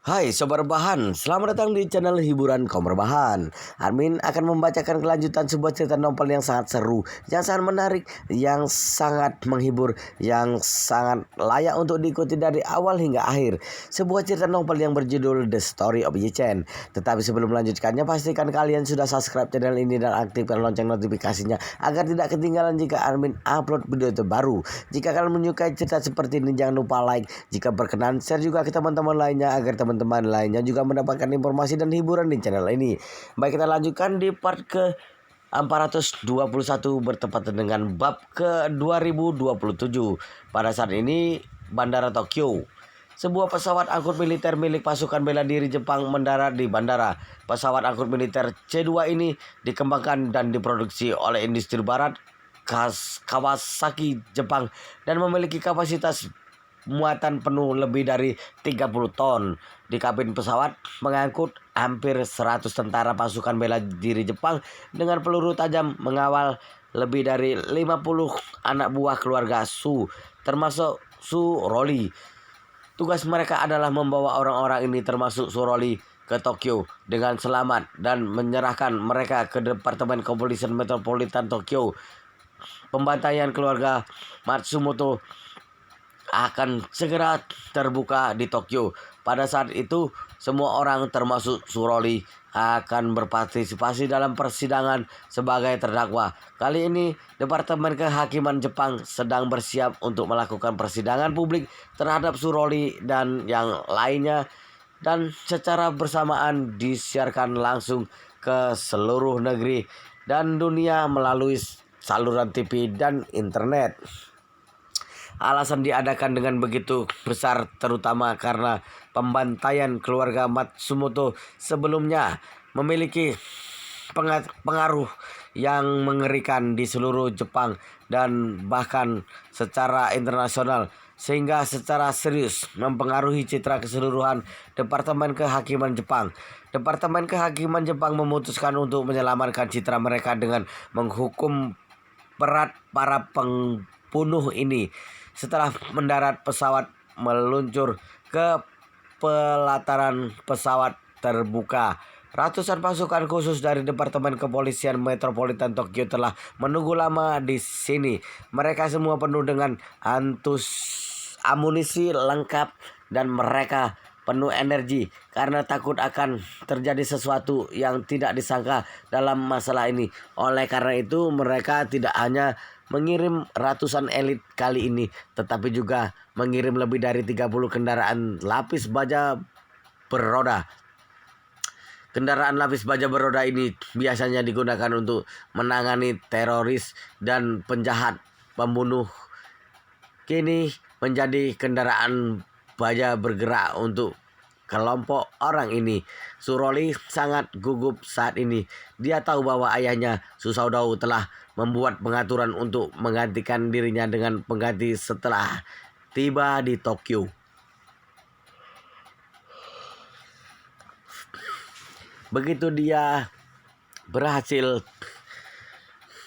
Hai Sobat Rebahan, selamat datang di channel hiburan kaum rebahan. Armin akan membacakan kelanjutan sebuah cerita novel yang sangat seru, yang sangat menarik, yang sangat menghibur, yang sangat layak untuk diikuti dari awal hingga akhir. Sebuah cerita novel yang berjudul The Story of Yi Chen. Tetapi sebelum melanjutkannya, pastikan kalian sudah subscribe channel ini dan aktifkan lonceng notifikasinya agar tidak ketinggalan jika Armin upload video terbaru. Jika kalian menyukai cerita seperti ini, jangan lupa like. Jika berkenan, share juga ke teman-teman lainnya agar teman-teman lainnya juga mendapatkan informasi dan hiburan di channel ini. Baik, kita lanjutkan di part ke 421 bertepatan dengan bab ke 2027. Pada saat ini Bandara Tokyo. Sebuah pesawat angkut militer milik pasukan bela diri Jepang mendarat di bandara. Pesawat angkut militer C2 ini dikembangkan dan diproduksi oleh industri barat Kawasaki Jepang dan memiliki kapasitas muatan penuh lebih dari 30 ton. Di kabin pesawat mengangkut hampir 100 tentara pasukan bela diri Jepang dengan peluru tajam mengawal lebih dari 50 anak buah keluarga Su, termasuk Su Roli. Tugas mereka adalah membawa orang-orang ini termasuk Su Roli ke Tokyo dengan selamat dan menyerahkan mereka ke Departemen Kepolisian Metropolitan Tokyo. Pembantaian keluarga Matsumoto akan segera terbuka di Tokyo. Pada saat itu, semua orang termasuk Suroli akan berpartisipasi dalam persidangan sebagai terdakwa. Kali ini, Departemen Kehakiman Jepang sedang bersiap untuk melakukan persidangan publik terhadap Suroli dan yang lainnya, dan secara bersamaan disiarkan langsung ke seluruh negeri dan dunia melalui saluran TV dan internet. Alasan diadakan dengan begitu besar terutama karena pembantaian keluarga Matsumoto sebelumnya memiliki pengaruh yang mengerikan di seluruh Jepang dan bahkan secara internasional, sehingga secara serius mempengaruhi citra keseluruhan Departemen Kehakiman Jepang. Departemen Kehakiman Jepang memutuskan untuk menyelamatkan citra mereka dengan menghukum berat para pembunuh ini. Setelah mendarat, pesawat meluncur ke pelataran pesawat terbuka. Ratusan pasukan khusus dari Departemen Kepolisian Metropolitan Tokyo telah menunggu lama di sini. Mereka semua penuh dengan amunisi lengkap dan mereka penuh energi karena takut akan terjadi sesuatu yang tidak disangka dalam masalah ini. Oleh karena itu, mereka tidak hanya mengirim ratusan elit kali ini, tetapi juga mengirim lebih dari 30 kendaraan lapis baja beroda. Kendaraan lapis baja beroda ini biasanya digunakan untuk menangani teroris dan penjahat pembunuh. Kini menjadi kendaraan baja bergerak untuk kelompok orang ini. Suroli sangat gugup saat ini. Dia tahu bahwa ayahnya Susaudau telah membuat pengaturan untuk menggantikan dirinya dengan pengganti setelah tiba di Tokyo. Begitu dia berhasil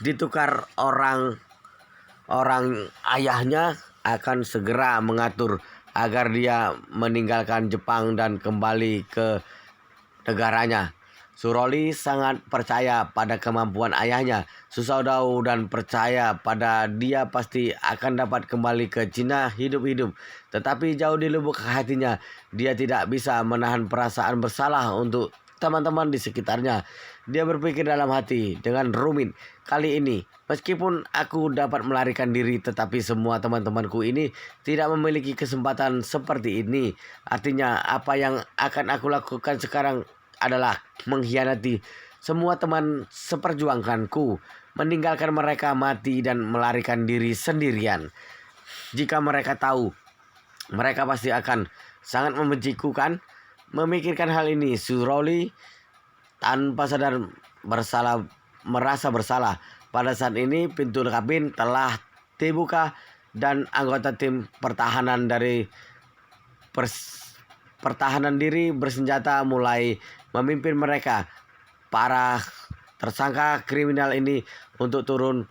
ditukar orang ayahnya akan segera mengatur agar dia meninggalkan Jepang dan kembali ke negaranya. Suroli sangat percaya pada kemampuan ayahnya, Susaudau, dan percaya pada dia pasti akan dapat kembali ke Cina hidup-hidup. Tetapi jauh di lubuk hatinya, dia tidak bisa menahan perasaan bersalah untuk teman-teman di sekitarnya. Dia berpikir dalam hati dengan rumit, kali ini meskipun aku dapat melarikan diri, tetapi semua teman-temanku ini tidak memiliki kesempatan seperti ini. Artinya apa yang akan aku lakukan sekarang adalah mengkhianati semua teman seperjuanganku, meninggalkan mereka mati dan melarikan diri sendirian. Jika mereka tahu, mereka pasti akan sangat membenciku kan? Memikirkan hal ini, Suroli tanpa sadar merasa bersalah. Pada saat ini pintu kabin telah dibuka dan anggota tim pertahanan dari pertahanan diri bersenjata mulai memimpin mereka, para tersangka kriminal ini, untuk turun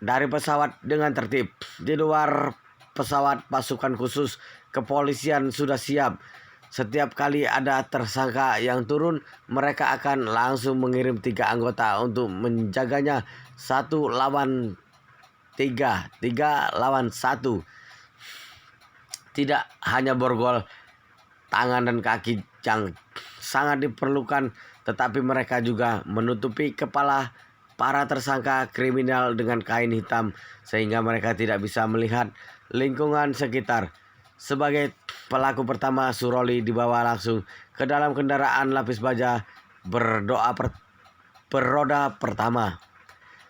dari pesawat dengan tertib. Di luar pesawat, pasukan khusus kepolisian sudah siap Setiap kali ada tersangka yang turun, mereka akan langsung mengirim 3 anggota untuk menjaganya 1 lawan 3, 3 lawan 1. Tidak hanya borgol tangan dan kaki yang sangat diperlukan, tetapi mereka juga menutupi kepala para tersangka kriminal dengan kain hitam sehingga mereka tidak bisa melihat lingkungan sekitar. Sebagai pelaku pertama, Suroli dibawa langsung ke dalam kendaraan lapis baja beroda pertama.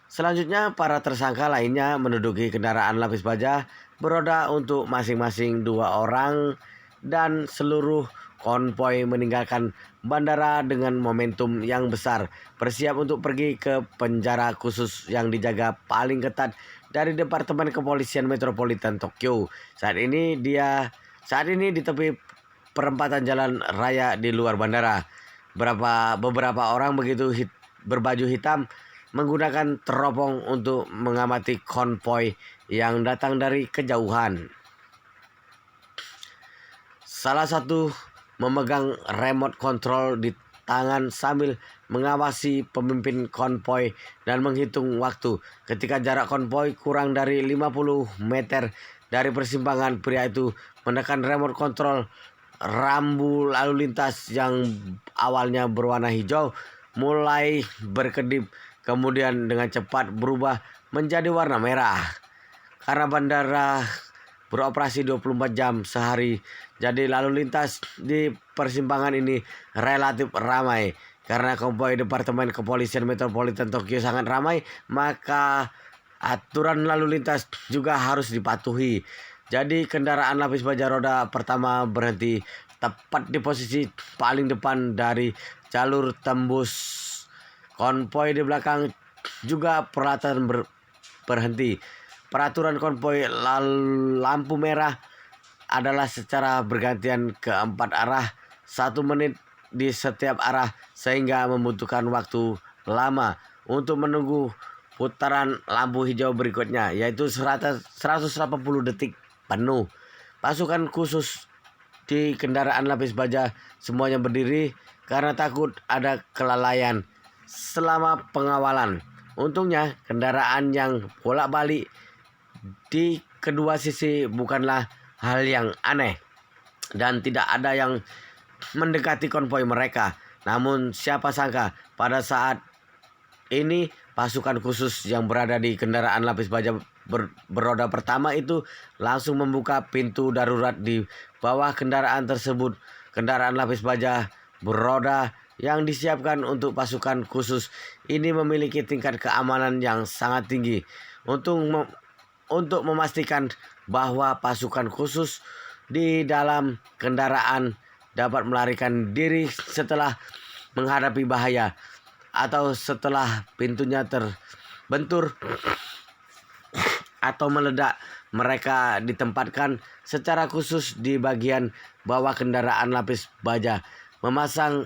Selanjutnya, para tersangka lainnya menduduki kendaraan lapis baja beroda untuk masing-masing 2 orang dan seluruh konvoi meninggalkan bandara dengan momentum yang besar, bersiap untuk pergi ke penjara khusus yang dijaga paling ketat dari Departemen Kepolisian Metropolitan Tokyo. Saat ini di tepi perempatan jalan raya di luar bandara. Beberapa orang berbaju hitam menggunakan teropong untuk mengamati konvoi yang datang dari kejauhan. Salah satu memegang remote control di tangan sambil mengawasi pemimpin konvoi dan menghitung waktu. Ketika jarak konvoi kurang dari 50 meter dari persimpangan, pria itu menekan remote control. Rambu lalu lintas yang awalnya berwarna hijau mulai berkedip, kemudian dengan cepat berubah menjadi warna merah. Karena bandara beroperasi 24 jam sehari, jadi lalu lintas di persimpangan ini relatif ramai. Karena konvoi Departemen Kepolisian Metropolitan Tokyo sangat ramai, maka aturan lalu lintas juga harus dipatuhi. Jadi kendaraan lapis baja roda pertama berhenti tepat di posisi paling depan dari jalur tembus. Konvoi di belakang juga peralatan berhenti. Peraturan konvoi lampu merah adalah secara bergantian ke 4 arah, 1 menit di setiap arah, sehingga membutuhkan waktu lama untuk menunggu putaran lampu hijau berikutnya, yaitu 180 detik penuh. Pasukan khusus di kendaraan lapis baja semuanya berdiri karena takut ada kelalaian selama pengawalan. Untungnya kendaraan yang bolak-balik di kedua sisi bukanlah hal yang aneh dan tidak ada yang mendekati konvoi mereka. Namun siapa sangka pada saat ini pasukan khusus yang berada di kendaraan lapis baja beroda pertama itu langsung membuka pintu darurat di bawah kendaraan tersebut. Kendaraan lapis baja beroda yang disiapkan untuk pasukan khusus ini memiliki tingkat keamanan yang sangat tinggi untuk memastikan bahwa pasukan khusus di dalam kendaraan dapat melarikan diri setelah menghadapi bahaya atau setelah pintunya terbentur atau meledak. Mereka ditempatkan secara khusus di bagian bawah kendaraan lapis baja, memasang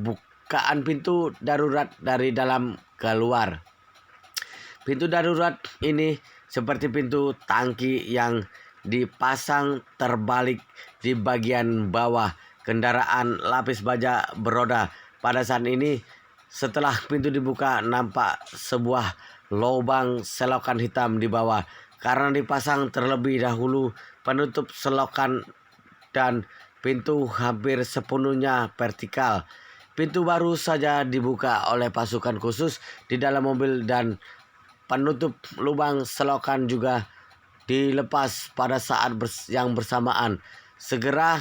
bukaan pintu darurat dari dalam keluar. Pintu darurat ini seperti pintu tangki yang dipasang terbalik di bagian bawah kendaraan lapis baja beroda. Pada saat ini, setelah pintu dibuka, nampak sebuah lubang selokan hitam di bawah. Karena dipasang terlebih dahulu penutup selokan dan pintu hampir sepenuhnya vertikal. Pintu baru saja dibuka oleh pasukan khusus di dalam mobil dan penutup lubang selokan juga dilepas pada saat yang bersamaan. Segera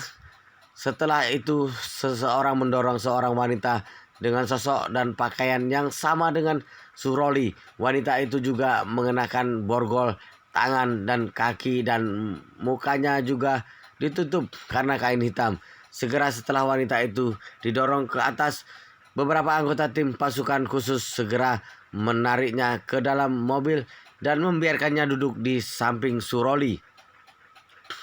setelah itu seseorang mendorong seorang wanita dengan sosok dan pakaian yang sama dengan Suroli. Wanita itu juga mengenakan borgol tangan dan kaki dan mukanya juga ditutup karena kain hitam. Segera setelah wanita itu didorong ke atas, beberapa anggota tim pasukan khusus segera menariknya ke dalam mobil dan membiarkannya duduk di samping Suroli.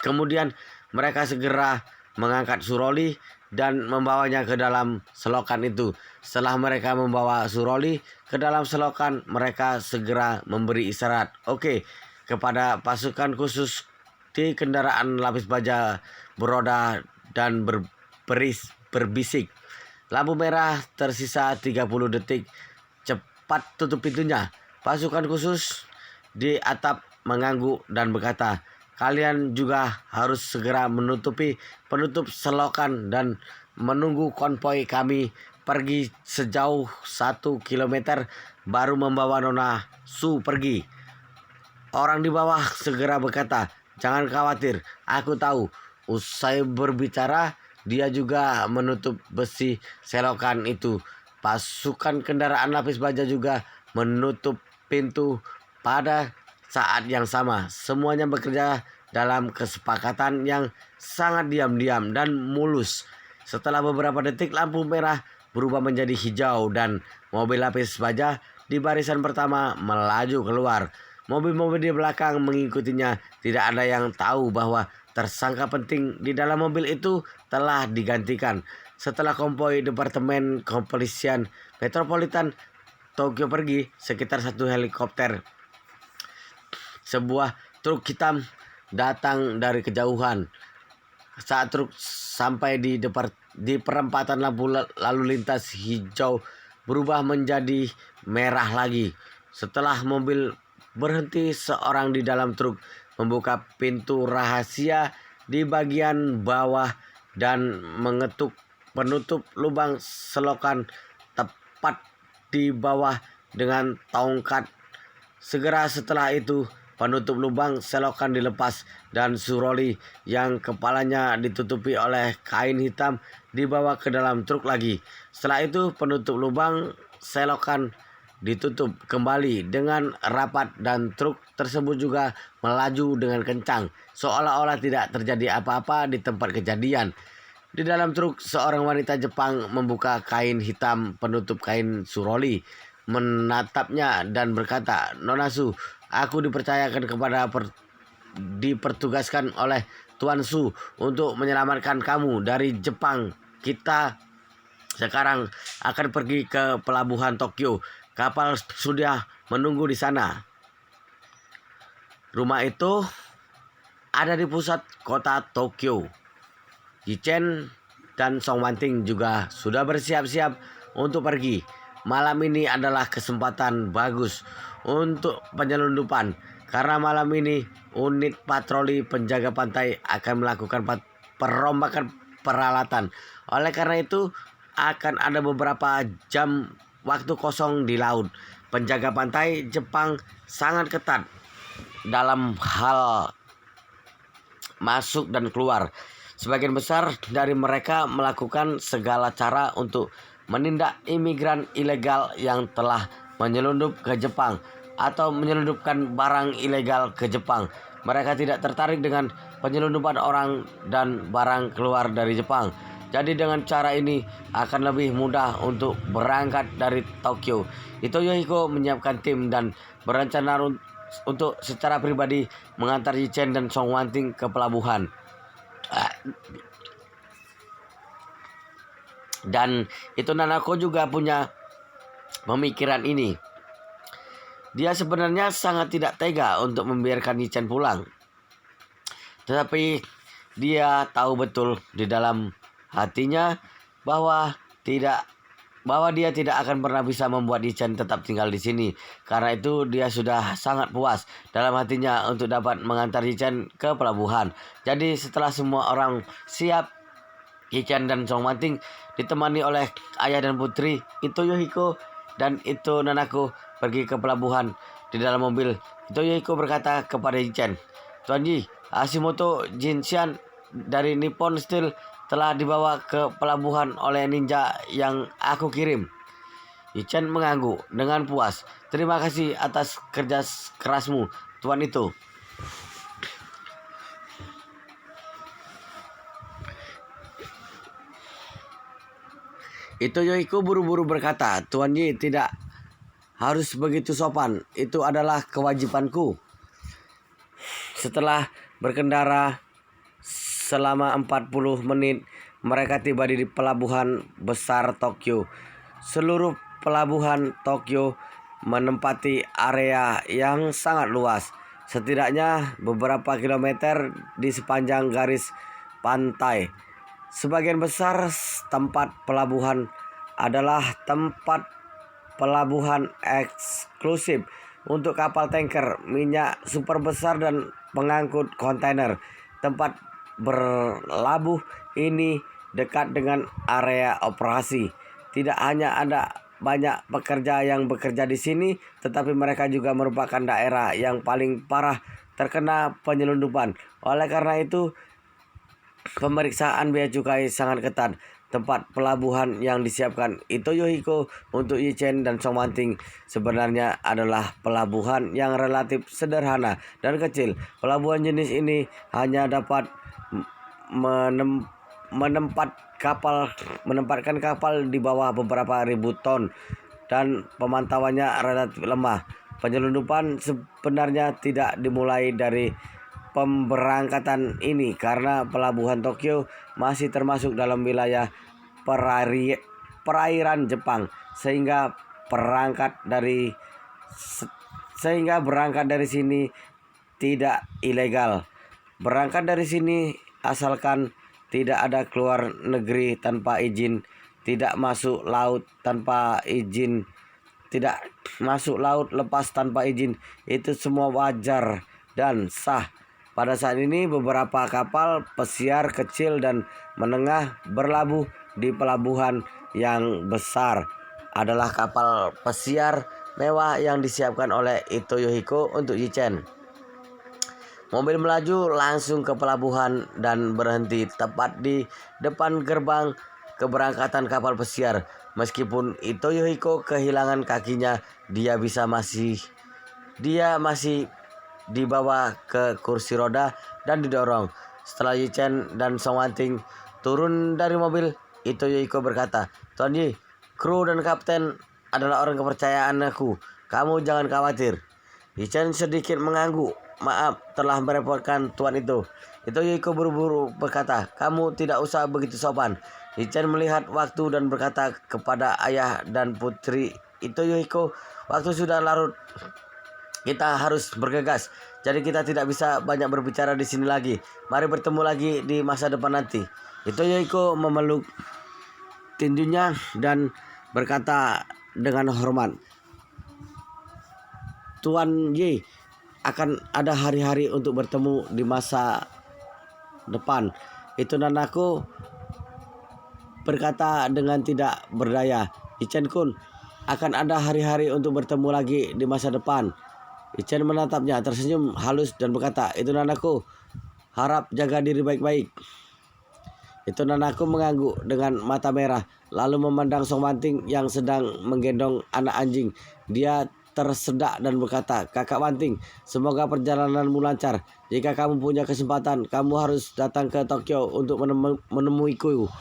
Kemudian mereka segera mengangkat Suroli dan membawanya ke dalam selokan itu. Setelah mereka membawa Suroli ke dalam selokan, mereka segera memberi isyarat "oke" kepada pasukan khusus di kendaraan lapis baja beroda dan berbisik. Lampu merah tersisa 30 detik. Cepat tutup pintunya. Pasukan khusus di atap mengangguk dan berkata, kalian juga harus segera menutupi penutup selokan dan menunggu konvoi kami pergi sejauh 1 kilometer baru membawa Nona Su pergi. Orang di bawah segera berkata, jangan khawatir, aku tahu. Usai berbicara, dia juga menutup besi selokan itu. Pasukan kendaraan lapis baja juga menutup pintu pada saat yang sama. Semuanya bekerja dalam kesepakatan yang sangat diam-diam dan mulus. Setelah beberapa detik, lampu merah berubah menjadi hijau dan mobil lapis baja di barisan pertama melaju keluar. Mobil-mobil di belakang mengikutinya. Tidak ada yang tahu bahwa tersangka penting di dalam mobil itu telah digantikan. Setelah konvoi Departemen Kepolisian Metropolitan Tokyo pergi, sekitar 1 helikopter, sebuah truk hitam datang dari kejauhan. Saat truk sampai di perempatan, lampu lalu lintas hijau berubah menjadi merah lagi. Setelah mobil berhenti, seorang di dalam truk membuka pintu rahasia di bagian bawah dan mengetuk penutup lubang selokan tepat di bawah dengan tongkat. Segera setelah itu, penutup lubang selokan dilepas dan Suroli yang kepalanya ditutupi oleh kain hitam dibawa ke dalam truk lagi. Setelah itu, penutup lubang selokan ditutup kembali dengan rapat dan truk tersebut juga melaju dengan kencang, seolah-olah tidak terjadi apa-apa di tempat kejadian. Di dalam truk, seorang wanita Jepang membuka kain hitam penutup kain Suroli, menatapnya dan berkata, Nona Su, aku dipercayakan dipertugaskan oleh Tuan Su untuk menyelamatkan kamu dari Jepang. Kita sekarang akan pergi ke pelabuhan Tokyo. Kapal sudah menunggu di sana. Rumah itu ada di pusat kota Tokyo. Yichen dan Song Wanting juga sudah bersiap-siap untuk pergi. Malam ini adalah kesempatan bagus untuk penyelundupan, karena malam ini unit patroli penjaga pantai akan melakukan perombakan peralatan. Oleh karena itu, akan ada beberapa jam waktu kosong di laut. Penjaga pantai Jepang sangat ketat dalam hal masuk dan keluar. Sebagian besar dari mereka melakukan segala cara untuk menindak imigran ilegal yang telah menyelundup ke Jepang atau menyelundupkan barang ilegal ke Jepang. Mereka tidak tertarik dengan penyelundupan orang dan barang keluar dari Jepang. Jadi dengan cara ini akan lebih mudah untuk berangkat dari Tokyo. Ito Yohiko menyiapkan tim dan berencana untuk secara pribadi mengantar Yichen dan Song Wanting ke pelabuhan. Dan itu Nanako juga punya pemikiran ini. Dia sebenarnya sangat tidak tega untuk membiarkan Yichen pulang. Tetapi dia tahu betul di dalam hatinya bahwa dia tidak akan pernah bisa membuat Yichen tetap tinggal di sini. Karena itu dia sudah sangat puas dalam hatinya untuk dapat mengantar Yichen ke pelabuhan. Jadi setelah semua orang siap, Yichen dan Song Wanting ditemani oleh ayah dan putri Ito Yohiko dan Ito Nanako pergi ke pelabuhan. Di dalam mobil, Ito Yohiko berkata kepada Yichen, Tuan Yi, Hashimoto Jinshan dari Nippon Steel telah dibawa ke pelabuhan oleh ninja yang aku kirim. Yichen mengangguk dengan puas. Terima kasih atas kerja kerasmu, Tuan itu. Ito Yohiko buru-buru berkata, Tuan Yi tidak harus begitu sopan. Itu adalah kewajibanku. Setelah berkendara selama 40 menit, mereka tiba di pelabuhan besar Tokyo. Seluruh pelabuhan Tokyo menempati area yang sangat luas. setidaknya beberapa kilometer di sepanjang garis pantai. Sebagian besar tempat pelabuhan adalah tempat pelabuhan eksklusif untuk kapal tanker minyak super besar dan pengangkut kontainer. Tempat berlabuh ini dekat dengan area operasi. Tidak hanya ada banyak pekerja yang bekerja di sini, tetapi mereka juga merupakan daerah yang paling parah terkena penyelundupan. Oleh karena itu, pemeriksaan bea cukai sangat ketat. Tempat pelabuhan yang disiapkan Ito Yohiko untuk Yichen dan Songwanting sebenarnya adalah pelabuhan yang relatif sederhana dan kecil. Pelabuhan jenis ini hanya dapat menempatkan kapal di bawah beberapa ribu ton dan pemantauannya relatif lemah. Penyelundupan sebenarnya tidak dimulai dari pemberangkatan ini karena pelabuhan Tokyo masih termasuk dalam wilayah perairan Jepang sehingga berangkat dari sini tidak ilegal. Berangkat dari sini asalkan tidak ada keluar negeri tanpa izin, tidak masuk laut lepas tanpa izin, itu semua wajar dan sah. Pada saat ini beberapa kapal pesiar kecil dan menengah berlabuh di pelabuhan yang besar. Adalah kapal pesiar mewah yang disiapkan oleh Ito Yohiko untuk Yichen. Mobil melaju langsung ke pelabuhan dan berhenti tepat di depan gerbang keberangkatan kapal pesiar. Meskipun Ito Yohiko kehilangan kakinya, dia masih dibawa ke kursi roda dan didorong. Setelah Yichen dan Songwanting turun dari mobil, Ito Yohiko berkata, "Tuan Yi, kru dan kapten adalah orang kepercayaan aku. Kamu jangan khawatir." Yichen sedikit mengangguk. "Maaf telah merepotkan tuan itu." Ito Yohiko buru-buru berkata, "Kamu tidak usah begitu sopan." Yichen melihat waktu dan berkata kepada ayah dan putri Ito Yohiko, "Waktu sudah larut. Kita harus bergegas. Jadi kita tidak bisa banyak berbicara di sini lagi. Mari bertemu lagi di masa depan nanti." Ito Yohiko memeluk tinjunya dan berkata dengan hormat, "Tuan Yi, akan ada hari-hari untuk bertemu di masa depan." Itu nanaku berkata dengan tidak berdaya. "Yichen Kun, akan ada hari-hari untuk bertemu lagi di masa depan." Yichen menatapnya, tersenyum halus dan berkata, "Itu nanaku, harap jaga diri baik-baik." Itu nanaku mengangguk dengan mata merah, lalu memandang Songwanting yang sedang menggendong anak anjing. Dia tersedak dan berkata, "Kakak Wanting, semoga perjalananmu lancar. Jika kamu punya kesempatan, kamu harus datang ke Tokyo untuk menemuiku."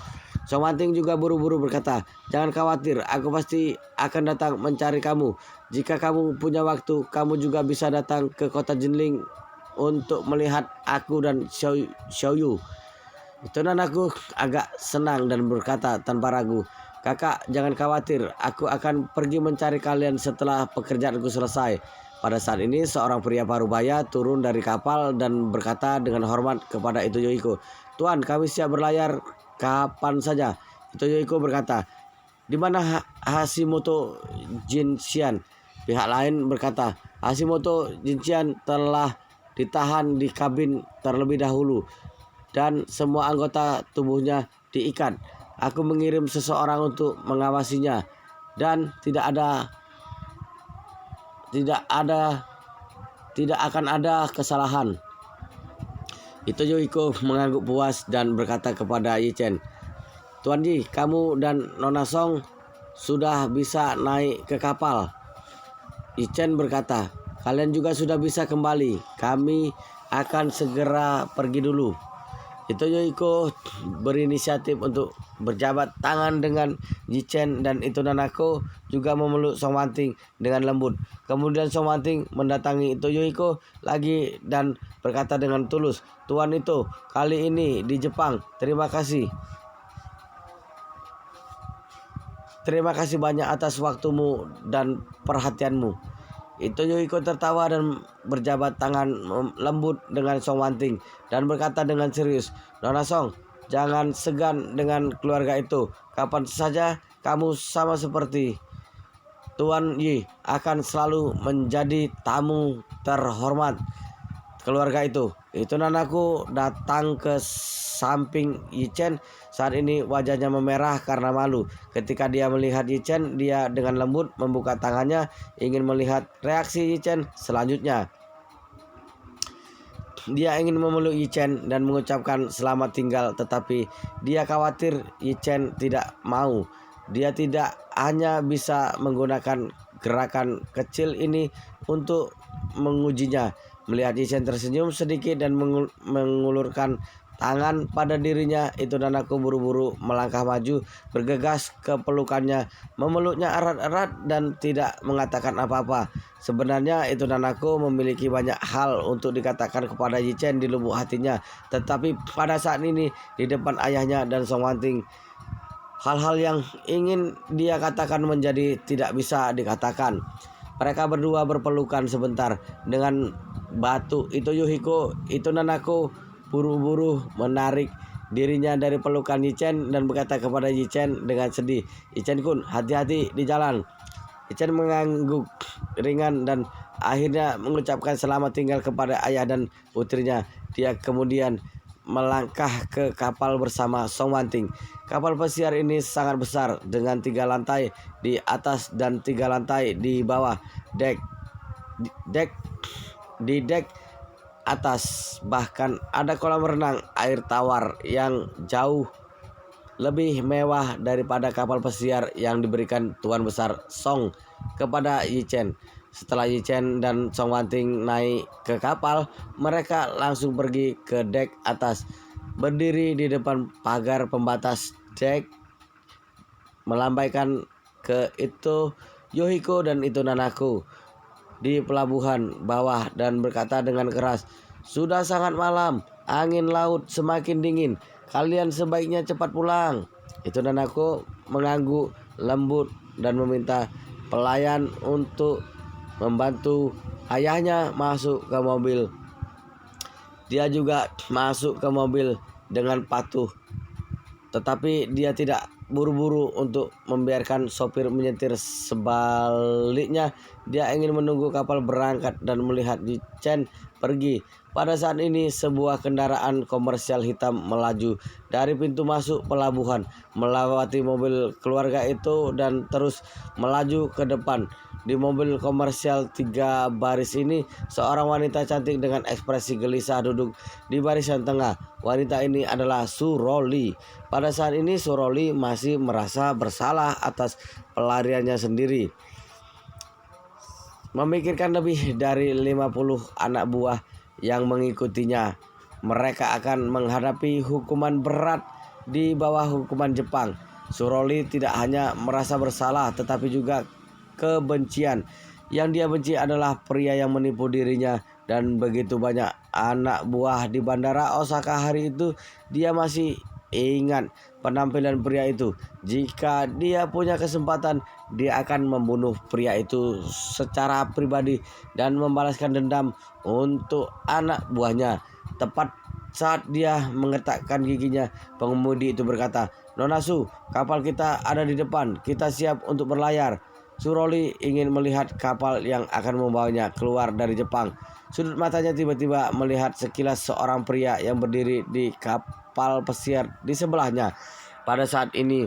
Songwanting juga buru-buru berkata, "Jangan khawatir, aku pasti akan datang mencari kamu. Jika kamu punya waktu, kamu juga bisa datang ke kota Jinling untuk melihat aku dan Xiaoyu." Itu nanaku agak senang dan berkata tanpa ragu, "Kakak, jangan khawatir, aku akan pergi mencari kalian setelah pekerjaanku selesai." Pada saat ini seorang pria parubaya turun dari kapal dan berkata dengan hormat kepada Ito Yohiko, "Tuan, kami siap berlayar kapan saja." Ito Yohiko berkata, "Di mana Hashimoto Jinshian?" Pihak lain berkata, "Hashimoto Jinshian telah ditahan di kabin terlebih dahulu dan semua anggota tubuhnya diikat. Aku mengirim seseorang untuk mengawasinya dan tidak akan ada kesalahan." Ito Yohiko mengangguk puas dan berkata kepada Yichen, "Tuan Yi, kamu dan Nona Song sudah bisa naik ke kapal." Yichen berkata, "Kalian juga sudah bisa kembali. Kami akan segera pergi dulu." Ito Yohiko berinisiatif untuk berjabat tangan dengan Yichen dan Ito Nanako juga memeluk Songwanting dengan lembut. Kemudian Songwanting mendatangi Ito Yohiko lagi dan berkata dengan tulus, "Tuan Ito, kali ini di Jepang. Terima kasih. Terima kasih banyak atas waktumu dan perhatianmu." Itu Yohiko tertawa dan berjabat tangan lembut dengan Song Wanting dan berkata dengan serius, "Nona Song, jangan segan dengan keluarga itu. Kapan saja kamu sama seperti Tuan Yi akan selalu menjadi tamu terhormat keluarga itu." Itu nanaku datang ke samping Yi Chen. Saat ini wajahnya memerah karena malu. Ketika dia melihat Yi Chen, dia dengan lembut membuka tangannya ingin melihat reaksi Yi Chen selanjutnya. Dia ingin memeluk Yi Chen dan mengucapkan selamat tinggal, tetapi dia khawatir Yi Chen tidak mau. Dia tidak hanya bisa menggunakan gerakan kecil ini untuk mengujinya. Melihat Yi Chen tersenyum sedikit dan mengulurkan tangan pada dirinya, itu nanaku buru-buru melangkah maju, bergegas ke pelukannya, memeluknya erat-erat dan tidak mengatakan apa-apa. Sebenarnya itu nanaku memiliki banyak hal untuk dikatakan kepada Yi Chen di lubuk hatinya, tetapi pada saat ini di depan ayahnya dan Song Wanting, hal-hal yang ingin dia katakan menjadi tidak bisa dikatakan. Mereka berdua berpelukan sebentar dengan batu. Itu Yohiko, itu nanaku buru-buru menarik dirinya dari pelukan Yi Chen dan berkata kepada Yi Chen dengan sedih, "Yi Chen kun, hati-hati di jalan." Yi Chen mengangguk ringan dan akhirnya mengucapkan selamat tinggal kepada ayah dan putrinya. Dia kemudian melangkah ke kapal bersama Song Wanting. Kapal pesiar ini sangat besar dengan 3 lantai di atas dan 3 lantai di bawah. Di dek atas bahkan ada kolam renang air tawar yang jauh lebih mewah daripada kapal pesiar yang diberikan Tuan Besar Song kepada Yi Chen. Setelah Yi Chen dan Song Wanting naik ke kapal, mereka langsung pergi ke dek atas. Berdiri di depan pagar pembatas dek, melambaikan ke itu Yohiko dan itu nanaku di pelabuhan bawah dan berkata dengan keras, "Sudah sangat malam, angin laut semakin dingin. Kalian sebaiknya cepat pulang." Itu nanaku mengangguk lembut dan meminta pelayan untuk membantu ayahnya masuk ke mobil. Dia juga masuk ke mobil dengan patuh, tetapi dia tidak buru-buru untuk membiarkan sopir menyetir. Sebaliknya, dia ingin menunggu kapal berangkat dan melihat Yi Chen pergi. Pada saat ini, sebuah kendaraan komersial hitam melaju dari pintu masuk pelabuhan, melewati mobil keluarga itu dan terus melaju ke depan. Di mobil komersial 3 baris ini, seorang wanita cantik dengan ekspresi gelisah duduk di barisan tengah. Wanita ini adalah Suroli. Pada saat ini Suroli masih merasa bersalah atas pelariannya sendiri. Memikirkan lebih dari 50 anak buah yang mengikutinya. Mereka akan menghadapi hukuman berat di bawah hukuman Jepang. Suroli tidak hanya merasa bersalah tetapi juga kebencian. Yang dia benci adalah pria yang menipu dirinya dan begitu banyak anak buah di bandara Osaka hari itu. Dia masih ingat penampilan pria itu. Jika dia punya kesempatan, dia akan membunuh pria itu secara pribadi dan membalaskan dendam untuk anak buahnya. Tepat saat dia mengetakkan giginya, pengemudi itu berkata, "Nona Su, kapal kita ada di depan. Kita siap untuk berlayar." Suroli ingin melihat kapal yang akan membawanya keluar dari Jepang. Sudut matanya tiba-tiba melihat sekilas seorang pria yang berdiri di kapal pesiar di sebelahnya. Pada saat ini,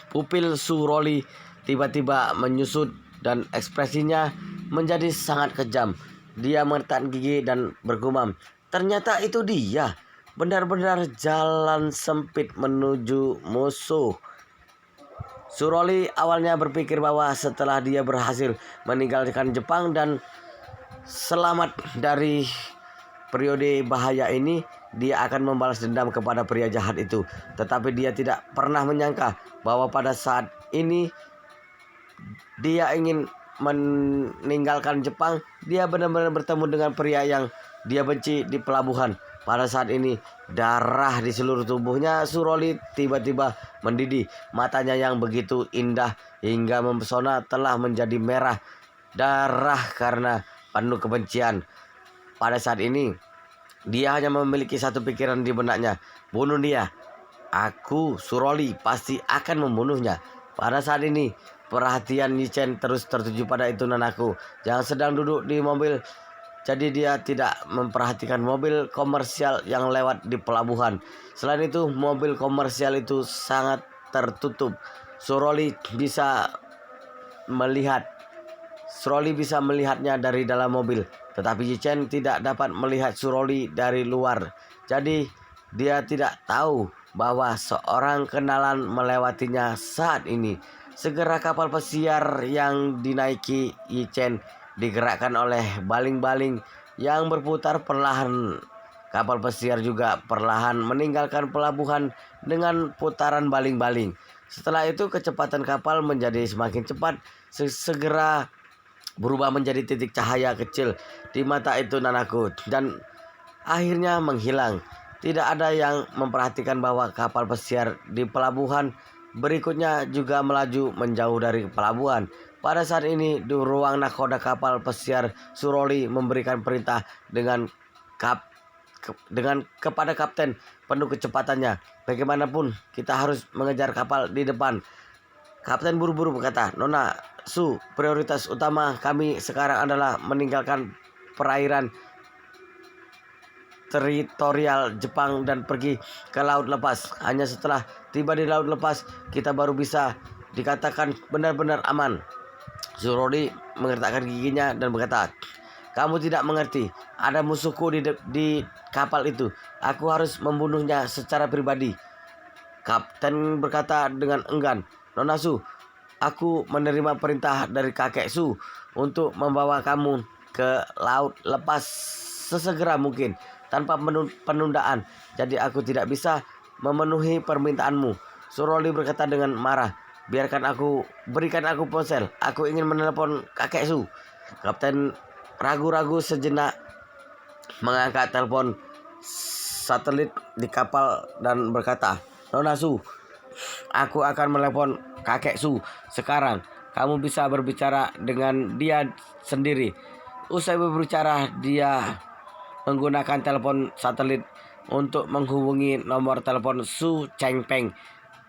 pupil Suroli tiba-tiba menyusut dan ekspresinya menjadi sangat kejam. Dia mengetakkan gigi dan bergumam, "Ternyata itu dia. Benar-benar jalan sempit menuju musuh." Suroli awalnya berpikir bahwa setelah dia berhasil meninggalkan Jepang dan selamat dari periode bahaya ini, dia akan membalas dendam kepada pria jahat itu. Tetapi dia tidak pernah menyangka bahwa pada saat ini dia ingin meninggalkan Jepang. Dia benar-benar bertemu dengan pria yang dia benci di pelabuhan. Pada saat ini, darah di seluruh tubuhnya Suroli tiba-tiba mendidih. Matanya yang begitu indah hingga mempesona telah menjadi merah darah karena penuh kebencian. Pada saat ini dia hanya memiliki satu pikiran di benaknya, bunuh dia. Aku, Suroli, pasti akan membunuhnya. Pada saat ini perhatian Yichen terus tertuju pada itu nanaku yang sedang duduk di mobil. Jadi dia tidak memperhatikan mobil komersial yang lewat di pelabuhan. Selain itu mobil komersial itu sangat tertutup. Suroli bisa melihatnya dari dalam mobil, tetapi Yichen tidak dapat melihat Suroli dari luar. Jadi dia tidak tahu bahwa seorang kenalan melewatinya saat ini. Segera kapal pesiar yang dinaiki Yichen digerakkan oleh baling-baling yang berputar perlahan. Kapal pesiar juga perlahan meninggalkan pelabuhan dengan putaran baling-baling. Setelah itu kecepatan kapal menjadi semakin cepat, segera berubah menjadi titik cahaya kecil di mata itu nanaku dan akhirnya menghilang. Tidak ada yang memperhatikan bahwa kapal pesiar di pelabuhan berikutnya juga melaju menjauh dari pelabuhan. Pada saat ini di ruang nakoda kapal pesiar, Suroli memberikan perintah kepada kapten penuh kecepatannya. Bagaimanapun kita harus mengejar kapal di depan. Kapten buru-buru berkata, Nona Su, prioritas utama kami sekarang adalah meninggalkan perairan teritorial Jepang dan pergi ke laut lepas. Hanya setelah tiba di laut lepas, kita baru bisa dikatakan benar-benar aman. Suroli mengertakkan giginya dan berkata, kamu tidak mengerti, ada musuhku di kapal itu. Aku harus membunuhnya secara pribadi. Kapten berkata dengan enggan, Nona Su, aku menerima perintah dari kakek Su untuk membawa kamu ke laut lepas sesegera mungkin tanpa penundaan. Jadi aku tidak bisa memenuhi permintaanmu. Suroli berkata dengan marah, berikan aku ponsel. Aku ingin menelepon kakek Su. Kapten ragu-ragu sejenak mengangkat telepon satelit di kapal dan berkata, Nona Su, aku akan menelepon kakek Su sekarang. Kamu bisa berbicara dengan dia sendiri. Usai berbicara, dia menggunakan telepon satelit untuk menghubungi nomor telepon Su Chengpeng,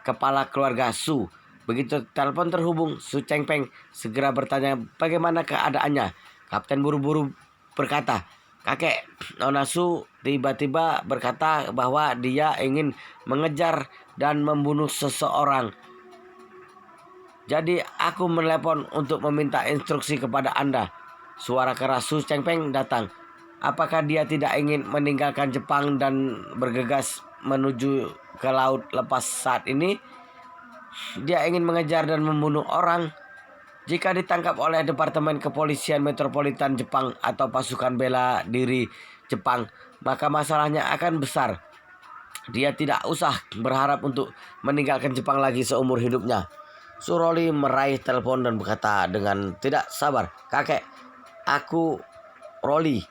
kepala keluarga Su. Begitu telepon terhubung, Su Chengpeng segera bertanya bagaimana keadaannya. Kapten buru-buru berkata, kakek, Nona Su tiba-tiba berkata bahwa dia ingin mengejar dan membunuh seseorang. Jadi aku menelepon untuk meminta instruksi kepada Anda. Suara keras Su Chengpeng datang. Apakah dia tidak ingin meninggalkan Jepang dan bergegas menuju ke laut lepas saat ini? Dia ingin mengejar dan membunuh orang. Jika ditangkap oleh Departemen Kepolisian Metropolitan Jepang atau pasukan bela diri Jepang, maka masalahnya akan besar. Dia tidak usah berharap untuk meninggalkan Jepang lagi seumur hidupnya. Suroli meraih telepon dan berkata dengan tidak sabar, kakek, aku Roli.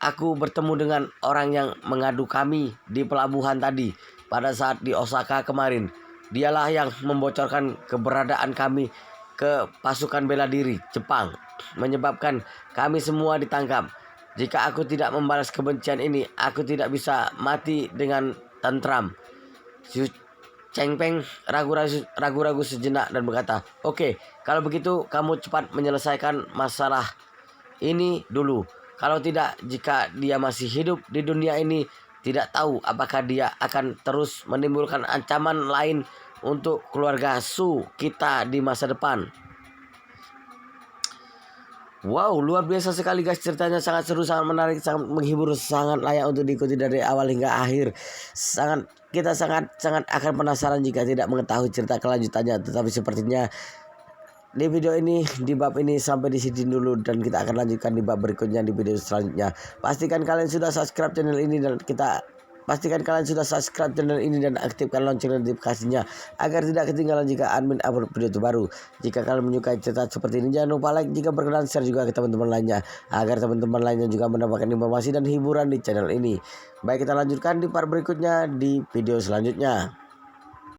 Aku bertemu dengan orang yang mengadu kami di pelabuhan tadi pada saat di Osaka kemarin. Dialah yang membocorkan keberadaan kami ke pasukan bela diri Jepang, menyebabkan kami semua ditangkap. Jika aku tidak membalas kebencian ini, aku tidak bisa mati dengan tentram. Su Chengpeng ragu-ragu sejenak dan berkata, oke, kalau begitu kamu cepat menyelesaikan masalah ini dulu. Kalau tidak, jika dia masih hidup di dunia ini, tidak tahu apakah dia akan terus menimbulkan ancaman lain untuk keluarga Su kita di masa depan. Wow, luar biasa sekali guys, ceritanya sangat seru, sangat menarik, sangat menghibur, sangat layak untuk diikuti dari awal hingga akhir. Kita sangat akan penasaran jika tidak mengetahui cerita kelanjutannya. Tetapi sepertinya di video ini, di bab ini sampai di sini dulu, dan kita akan lanjutkan di bab berikutnya di video selanjutnya. Pastikan kalian sudah subscribe channel ini dan aktifkan lonceng notifikasinya agar tidak ketinggalan jika admin upload video terbaru. Jika kalian menyukai cerita seperti ini, jangan lupa like, jika berkenan share juga ke teman-teman lainnya agar teman-teman lainnya juga mendapatkan informasi dan hiburan di channel ini. Baik, kita lanjutkan di part berikutnya di video selanjutnya.